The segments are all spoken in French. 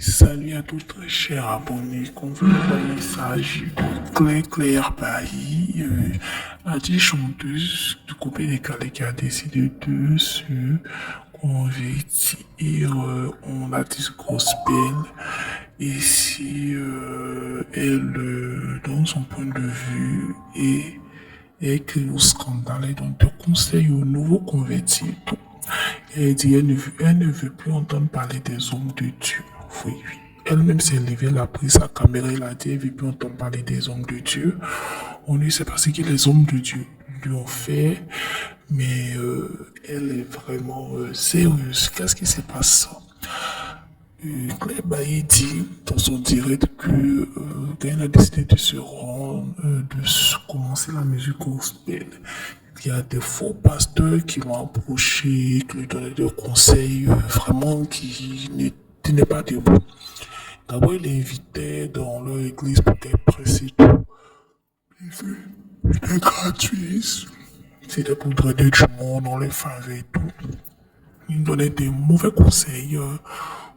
Salut à tous très chers abonnés. Comme vous le voyez, il s'agit de Claire Bailly, artiste chanteuse du groupe décalé qui a décidé de se convertir en artiste gospel. Ici, elle donne son point de vue et crée au scandale et donc de conseils aux nouveaux convertis. Elle dit elle ne veut plus entendre parler des hommes de Dieu. Oui, oui. Elle-même s'est levée, elle a pris sa caméra, elle a dit elle ne veut plus entendre parler des hommes de Dieu. On ne sait pas ce que les hommes de Dieu lui ont fait, mais elle est vraiment sérieuse. Qu'est-ce qui se passe? Claire Bailly dit dans son direct qu'elle a décidé de se rendre, commencer la musique gospel. Il y a des faux pasteurs qui l'ont approché, qui lui donnaient des conseils vraiment qui n'est pas debout. D'abord, il l'invitait dans leur église pour qu'elle presse et tout. C'était gratuit. C'était pour drainer du monde, on les favait et tout. Il donnait des mauvais conseils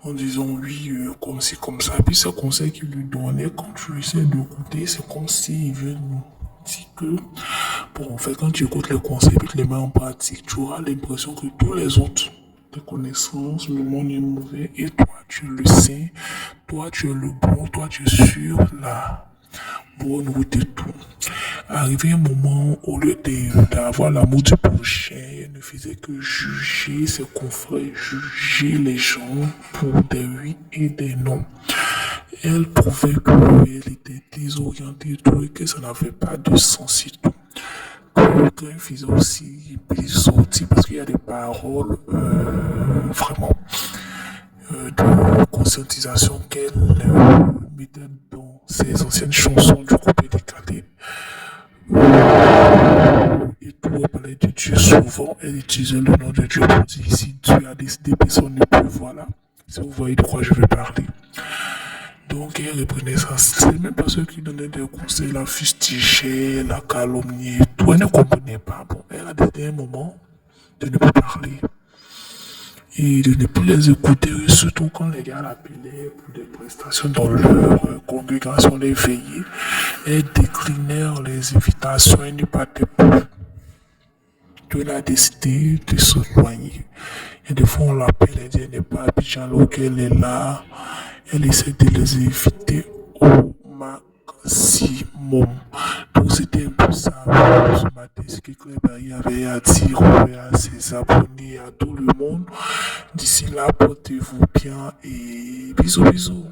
en disant oui, comme ci, comme ça. Et puis ces conseils qu'il lui donnait, quand tu essaies d'écouter, c'est comme s'il veut nous dire que, bon, en fait, quand tu écoutes les conseils et tu les mets en pratique, tu auras l'impression que tous les autres, tes connaissances, le monde est mauvais et toi, tu es le saint, toi, tu es le bon, toi, tu es sur la bonne route et tout. Arrivé un moment, au lieu d'avoir l'amour du prochain, elle ne faisait que juger ses confrères, juger les gens pour des oui et des non. Elle trouvait qu'elle était désorientée et tout, et que ça n'avait pas de sens et tout. Quand elle faisait aussi des sorties, parce qu'il y a des paroles vraiment de conscientisation qu'elle mettait dans ses anciennes chansons du groupe décalé. Et tout, elle parlait de Dieu souvent. Elle utilisait le nom de Dieu pour dire si Dieu a décidé, personne ne peut. Voilà. Si vous voyez de quoi je vais parler. Donc, elle reprenait ça. C'est même pas ceux qui donnaient des conseils, la fustigeaient, la calomniaient, tout. Elle ne comprenait pas. Bon, elle a décidé un moment de ne plus parler et de ne plus les écouter, surtout quand les gars l'appelaient pour des prestations dans leur congrégation, les veillées. Elles déclinèrent les invitations et ne partaient plus. Elle a décidé de se soigner. Et des fois, on l'appelle, elle dit, elle n'est pas à Abidjan, alors qu'elle est là. Elle essaie de les éviter au maximum. Donc, c'était un peu ça. Ce matin, ce que Claire Bailly avait à dire à ses abonnés, à tout le monde. D'ici là, portez-vous bien et bisous, bisous.